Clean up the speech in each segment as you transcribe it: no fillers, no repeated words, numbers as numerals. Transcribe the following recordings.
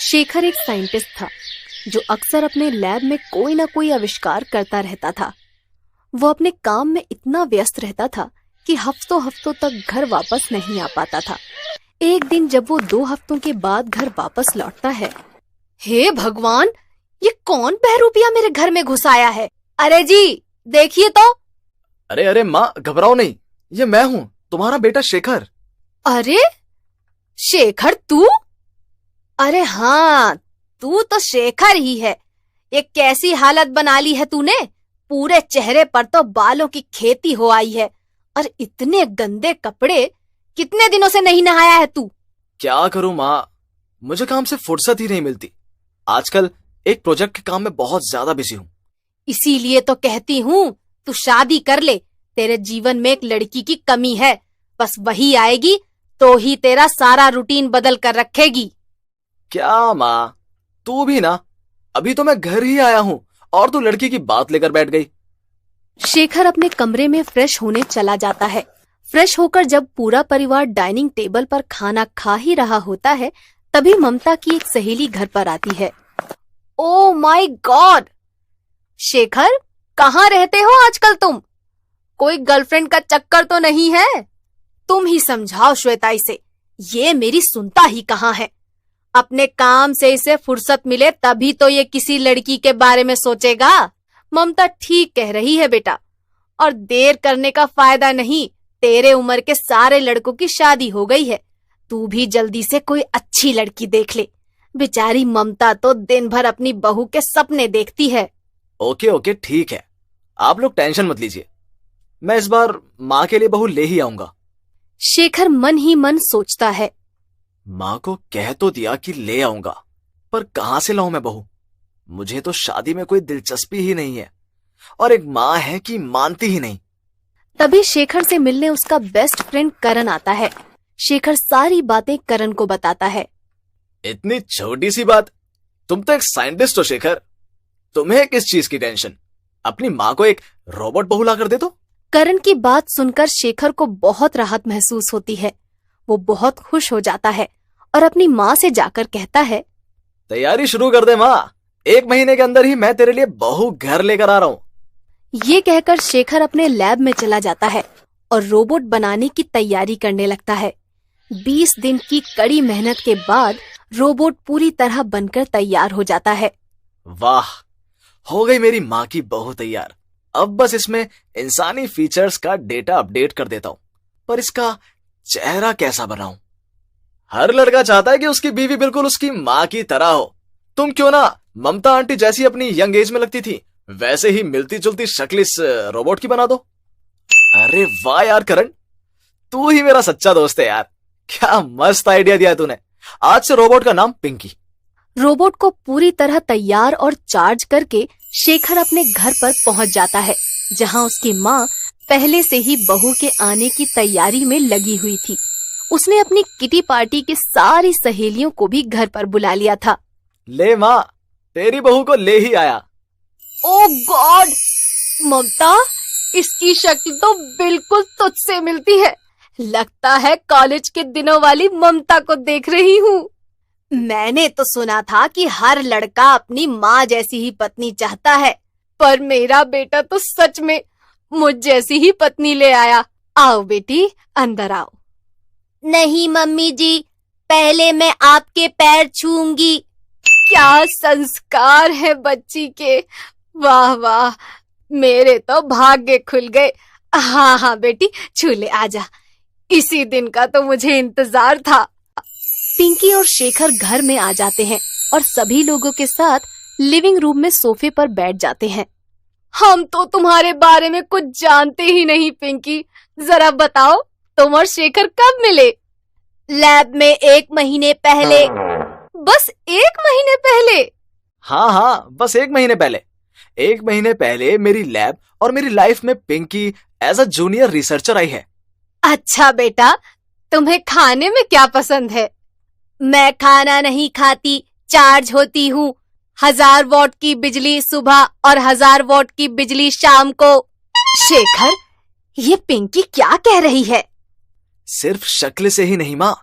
शेखर एक साइंटिस्ट था जो अक्सर अपने लैब में कोई ना कोई आविष्कार करता रहता था। वो अपने काम में इतना व्यस्त रहता था कि हफ्तों हफ्तों तक घर वापस नहीं आ पाता था। एक दिन जब वो 2 हफ्तों के बाद घर वापस लौटता है, हे भगवान, ये कौन बहरूपिया मेरे घर में घुस आया है? अरे जी देखिए तो। अरे अरे माँ, घबराओ नहीं, ये मैं हूँ, तुम्हारा बेटा शेखर। अरे शेखर तू? अरे हाँ, तू तो शेखर ही है। ये कैसी हालत बना ली है तूने? पूरे चेहरे पर तो बालों की खेती हो आई है और इतने गंदे कपड़े। कितने दिनों से नहीं नहाया है तू? क्या करूँ माँ, मुझे काम से फुर्सत ही नहीं मिलती। आजकल एक प्रोजेक्ट के काम में बहुत ज्यादा बिजी हूँ। इसीलिए तो कहती हूँ तू शादी कर ले। तेरे जीवन में एक लड़की की कमी है, बस वही आएगी तो ही तेरा सारा रूटीन बदल कर रखेगी। क्या माँ, तू भी ना, अभी तो मैं घर ही आया हूँ और तू लड़की की बात लेकर बैठ गई। शेखर अपने कमरे में फ्रेश होने चला जाता है। फ्रेश होकर जब पूरा परिवार डाइनिंग टेबल पर खाना खा ही रहा होता है, तभी ममता की एक सहेली घर पर आती है। ओह माय गॉड, शेखर कहाँ रहते हो आजकल तुम? कोई गर्लफ्रेंड का चक्कर तो नहीं है? तुम ही समझाओ श्वेता इसे, ये मेरी सुनता ही कहाँ है। अपने काम से इसे फुर्सत मिले तभी तो ये किसी लड़की के बारे में सोचेगा। ममता ठीक कह रही है बेटा, और देर करने का फायदा नहीं। तेरे उम्र के सारे लड़कों की शादी हो गई है, तू भी जल्दी से कोई अच्छी लड़की देख ले। बेचारी ममता तो दिन भर अपनी बहू के सपने देखती है। ओके ओके ठीक है, आप लोग टेंशन मत लीजिए, मैं इस बार माँ के लिए बहू ले ही आऊंगा। शेखर मन ही मन सोचता है, माँ को कह तो दिया कि ले आऊंगा, पर कहाँ से लाऊं मैं बहू? मुझे तो शादी में कोई दिलचस्पी ही नहीं है, और एक माँ है कि मानती ही नहीं। तभी शेखर से मिलने उसका बेस्ट फ्रेंड करण आता है। शेखर सारी बातें करण को बताता है। इतनी छोटी सी बात, तुम तो एक साइंटिस्ट हो शेखर, तुम्हें किस चीज की टेंशन? अपनी माँ को एक रोबोट बहू ला कर दे दो। करण की बात सुनकर शेखर को बहुत राहत महसूस होती है। वो बहुत खुश हो जाता है और अपनी माँ से जाकर कहता है, तैयारी शुरू कर दे माँ, 1 महीने के अंदर ही मैं तेरे लिए बहू घर लेकर आ रहा हूँ। ये कहकर शेखर अपने लैब में चला जाता है और रोबोट बनाने की तैयारी करने लगता है। 20 दिन की कड़ी मेहनत के बाद रोबोट पूरी तरह बनकर तैयार हो जाता है। वाह, हो गई मेरी माँ की बहू तैयार। अब बस इसमें इंसानी फीचर्स का डेटा अपडेट कर देता हूँ, पर इसका चेहरा कैसा बनाऊं? हर लड़का चाहता है कि उसकी बीवी बिल्कुल उसकी माँ की तरह हो। तुम क्यों ना ममता आंटी जैसी अपनी यंग एज में लगती थी, वैसे ही मिलती जुलती शक्ल इस रोबोट की बना दो। अरे वाह यार करण, तू ही मेरा सच्चा दोस्त है यार। क्या मस्त आइडिया दिया तूने। आज से रोबोट का नाम पिंकी। रोबोट को पूरी तरह तैयार और चार्ज करके शेखर अपने घर पर पहुंच जाता है, जहां उसकी माँ पहले से ही बहू के आने की तैयारी में लगी हुई थी। उसने अपनी किटी पार्टी की सारी सहेलियों को भी घर पर बुला लिया था। ले माँ, तेरी बहू को ले ही आया। ओह गॉड, ममता, इसकी शक्ल तो बिल्कुल तुझसे मिलती है। लगता है कॉलेज के दिनों वाली ममता को देख रही हूँ। मैंने तो सुना था कि हर लड़का अपनी माँ जैसी ही पत्नी चाहता है, पर मेरा बेटा तो सच में मुझ जैसी ही पत्नी ले आया। आओ बेटी, अंदर आओ। नहीं मम्मी जी, पहले मैं आपके पैर छूंगी। क्या संस्कार है बच्ची के। वाह वाह, मेरे तो भाग्य खुल गए। हाँ हाँ बेटी, छू ले, आजा। इसी दिन का तो मुझे इंतजार था। पिंकी और शेखर घर में आ जाते हैं और सभी लोगों के साथ लिविंग रूम में सोफे पर बैठ जाते हैं। हम तो तुम्हारे बारे में कुछ जानते ही नहीं पिंकी, जरा बताओ तुम और शेखर कब मिले? लैब में 1 महीने पहले। बस 1 महीने पहले? हाँ हाँ, बस 1 महीने पहले। 1 महीने पहले मेरी लैब और मेरी लाइफ में Pinky as a junior researcher आई है। अच्छा बेटा, तुम्हें खाने में क्या पसंद है? मैं खाना नहीं खाती, चार्ज होती हूँ। 1000 वॉट की बिजली सुबह और 1000 वॉट की बिजली शाम को। शेखर, ये पिंकी क्या कह रही है? सिर्फ शक्ल से ही नहीं माँ,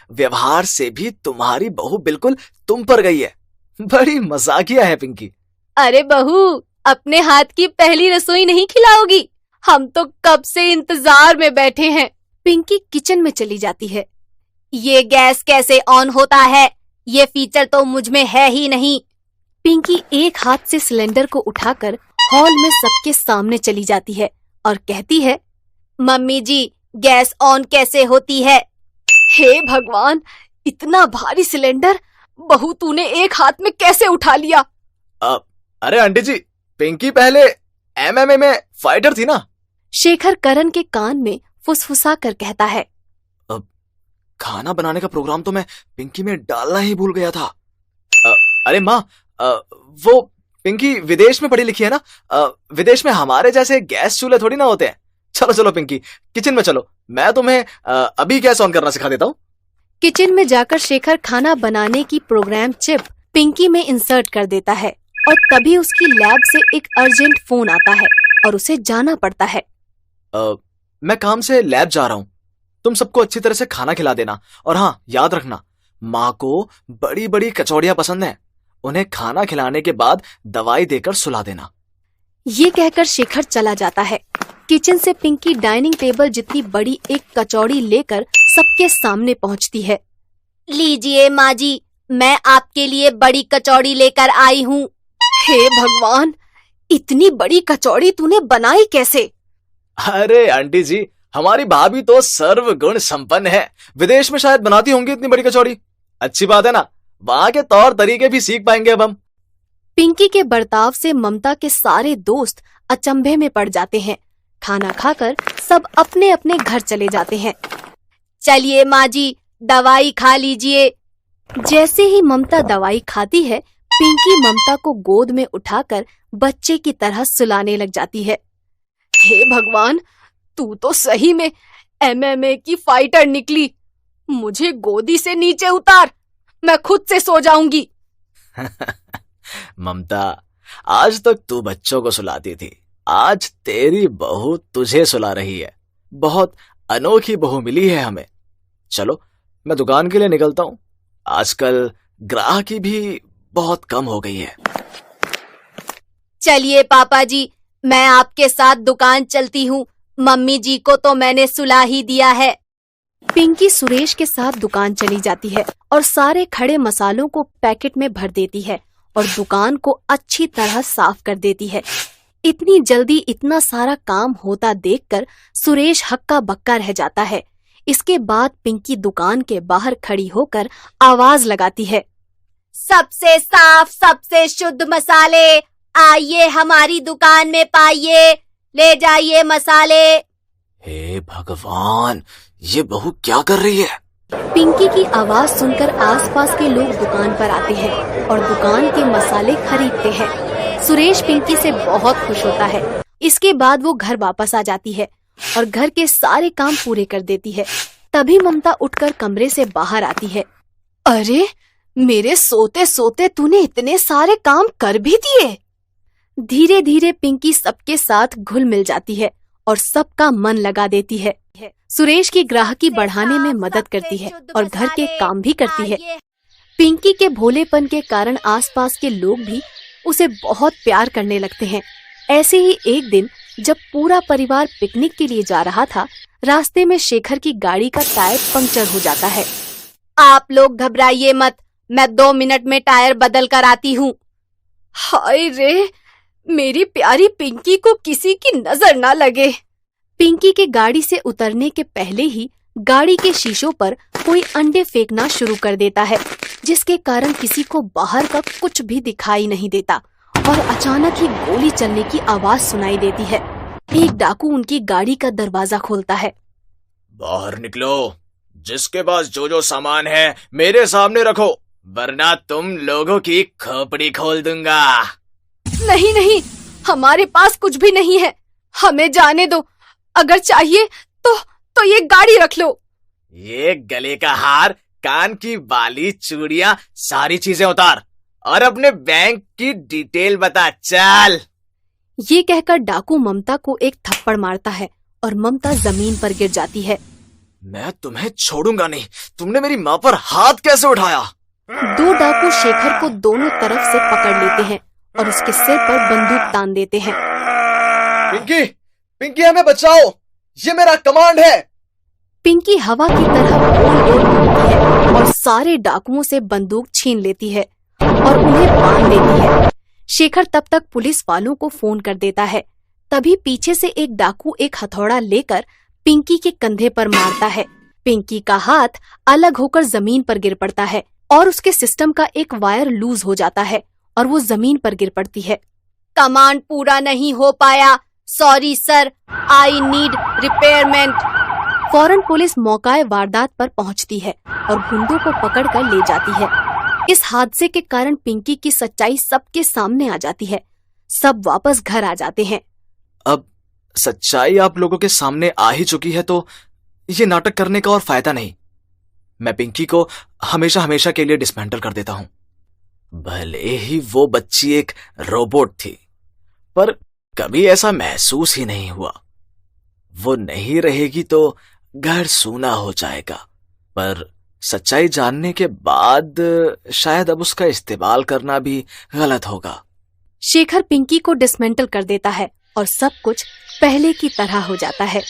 व्यवहार से भी तुम्हारी बहू बिल्कुल तुम पर गई है। बड़ी मजाकिया है पिंकी। अरे बहू, अपने हाथ की पहली रसोई नहीं खिलाओगी? हम तो कब से इंतजार में बैठे हैं। पिंकी किचन में चली जाती है। ये गैस कैसे ऑन होता है? ये फीचर तो मुझ में है ही नहीं। पिंकी एक हाथ से सिलेंडर को उठाकर हॉल में सबके सामने चली जाती है और कहती है, मम्मी जी, गैस ऑन कैसे होती है? हे भगवान, इतना भारी सिलेंडर बहू तूने एक हाथ में कैसे उठा लिया? अरे आंटी जी, पिंकी पहले एमएमए में फाइटर थी ना। शेखर करण के कान में फुसफुसा कर कहता है। खाना बनाने का प्रोग्राम तो मैं पिंकी में डालना ही भूल गया था। अरे माँ, वो पिंकी विदेश में पढ़ी लिखी है ना। विदेश में हमारे जैसे गैस चूल्हे थोड़ी ना होते हैं। चलो चलो पिंकी, किचन में चलो, मैं तुम्हें अभी गैस ऑन करना सिखा देता हूँ। किचन में जाकर शेखर खाना बनाने की प्रोग्राम चिप पिंकी में इंसर्ट कर देता है और तभी उसकी लैब से एक अर्जेंट फोन आता है और उसे जाना पड़ता है। मैं काम से लैब जा रहा हूँ, तुम सबको अच्छी तरह से खाना खिला देना। और हाँ, याद रखना, माँ को बड़ी बड़ी कचौड़ियाँ पसंद है, उन्हें खाना खिलाने के बाद दवाई देकर सुला देना। ये कहकर शेखर चला जाता है। किचन से पिंकी डाइनिंग टेबल जितनी बड़ी एक कचौड़ी लेकर सबके सामने पहुंचती है। लीजिए माँ जी, मैं आपके लिए बड़ी कचौड़ी लेकर आई हूँ। हे भगवान, इतनी बड़ी कचौड़ी तूने बनाई कैसे? अरे आंटी जी, हमारी भाभी तो सर्वगुण संपन्न है, विदेश में शायद बनाती होंगी इतनी बड़ी कचौड़ी। अच्छी बात है ना, वहाँ के तौर तरीके भी सीख पाएंगे अब हम। पिंकी के बर्ताव से ममता के सारे दोस्त अचंभे में पड़ जाते हैं। खाना खाकर सब अपने अपने घर चले जाते हैं। चलिए माँ जी, दवाई खा लीजिए। जैसे ही ममता दवाई खाती है, पिंकी ममता को गोद में उठाकर बच्चे की तरह सुलाने लग जाती है। हे भगवान, तू तो सही में एमएमए की फाइटर निकली। मुझे गोदी से नीचे उतार, मैं खुद से सो जाऊंगी। ममता, आज तक तू बच्चों को सुलाती थी, आज तेरी बहू तुझे सुला रही है। बहुत अनोखी बहू मिली है हमें। चलो, मैं दुकान के लिए निकलता हूँ, आजकल ग्राहकी भी बहुत कम हो गई है। चलिए पापा जी, मैं आपके साथ दुकान चलती हूँ, मम्मी जी को तो मैंने सुला ही दिया है। पिंकी सुरेश के साथ दुकान चली जाती है और सारे खड़े मसालों को पैकेट में भर देती है और दुकान को अच्छी तरह साफ कर देती है। इतनी जल्दी इतना सारा काम होता देखकर सुरेश हक्का बक्का रह जाता है। इसके बाद पिंकी दुकान के बाहर खड़ी होकर आवाज लगाती है, सबसे साफ सबसे शुद्ध मसाले आइए हमारी दुकान में पाइए, ले जाइए मसाले। हे भगवान, ये बहू क्या कर रही है? पिंकी की आवाज सुनकर आसपास के लोग दुकान पर आते हैं और दुकान के मसाले खरीदते हैं। सुरेश पिंकी से बहुत खुश होता है। इसके बाद वो घर वापस आ जाती है और घर के सारे काम पूरे कर देती है। तभी ममता उठकर कमरे से बाहर आती है। अरे, मेरे सोते सोते तूने इतने सारे काम कर भी दिए। धीरे धीरे पिंकी सबके साथ घुल मिल जाती है और सबका मन लगा देती है। सुरेश की ग्राहकी बढ़ाने में मदद करती है और घर के काम भी करती है। पिंकी के भोलेपन के कारण आसपास के लोग भी उसे बहुत प्यार करने लगते हैं। ऐसे ही एक दिन जब पूरा परिवार पिकनिक के लिए जा रहा था, रास्ते में शेखर की गाड़ी का टायर पंक्चर हो जाता है। आप लोग घबराइए मत, मैं 2 मिनट में टायर बदल कर आती हूँ। हाय रे, मेरी प्यारी पिंकी को किसी की नजर ना लगे। पिंकी के गाड़ी से उतरने के पहले ही गाड़ी के शीशों पर कोई अंडे फेंकना शुरू कर देता है, जिसके कारण किसी को बाहर का कुछ भी दिखाई नहीं देता और अचानक ही गोली चलने की आवाज सुनाई देती है। एक डाकू उनकी गाड़ी का दरवाजा खोलता है। बाहर निकलो, जिसके पास जो जो सामान है मेरे सामने रखो, वरना तुम लोगों की खोपड़ी खोल दूंगा। नहीं नहीं, हमारे पास कुछ भी नहीं है, हमें जाने दो। अगर चाहिए तो ये गाड़ी रख लो। ये गले का हार, कान की बाली, चूड़ियां, सारी चीजें उतार और अपने बैंक की डिटेल बता, चल। ये कहकर डाकू ममता को एक थप्पड़ मारता है और ममता जमीन पर गिर जाती है। मैं तुम्हें छोड़ूंगा नहीं। तुमने मेरी माँ पर हाथ कैसे उठाया? दो डाकू शेखर को दोनों तरफ से पकड़ लेते हैं और उसके सिर पर बंदूक तान देते हैं। पिंकी, पिंकी हमें बचाओ, ये मेरा कमांड है। पिंकी हवा की तरह गोल गोल घूमती है और सारे डाकुओं से बंदूक छीन लेती है और उन्हें बांध देती है। शेखर तब तक पुलिस वालों को फोन कर देता है। तभी पीछे से एक डाकू एक हथौड़ा लेकर पिंकी के कंधे पर मारता है। पिंकी का हाथ अलग होकर जमीन पर गिर पड़ता है और उसके सिस्टम का एक वायर लूज हो जाता है और वो जमीन पर गिर पड़ती है। कमांड पूरा नहीं हो पाया, sorry sir, I need repayment. फौरन पुलिस मौकाए वारदात पर पहुंचती है और गुंडों को पकड़कर ले जाती है। इस हादसे के कारण पिंकी की सच्चाई सबके सामने आ जाती है। सब वापस घर आ जाते हैं। अब सच्चाई आप लोगों के सामने आ ही चुकी है तो ये नाटक करने का और फायदा नहीं। मैं पिंकी को हमेशा हमेशा के लिए डिसमेंटल कर देता हूं। भले ही वो बच्ची एक रोबोट थी, पर कभी ऐसा महसूस ही नहीं हुआ। वो नहीं रहेगी तो घर सूना हो जाएगा, पर सच्चाई जानने के बाद शायद अब उसका इस्तेमाल करना भी गलत होगा। शेखर पिंकी को डिसमेंटल कर देता है और सब कुछ पहले की तरह हो जाता है।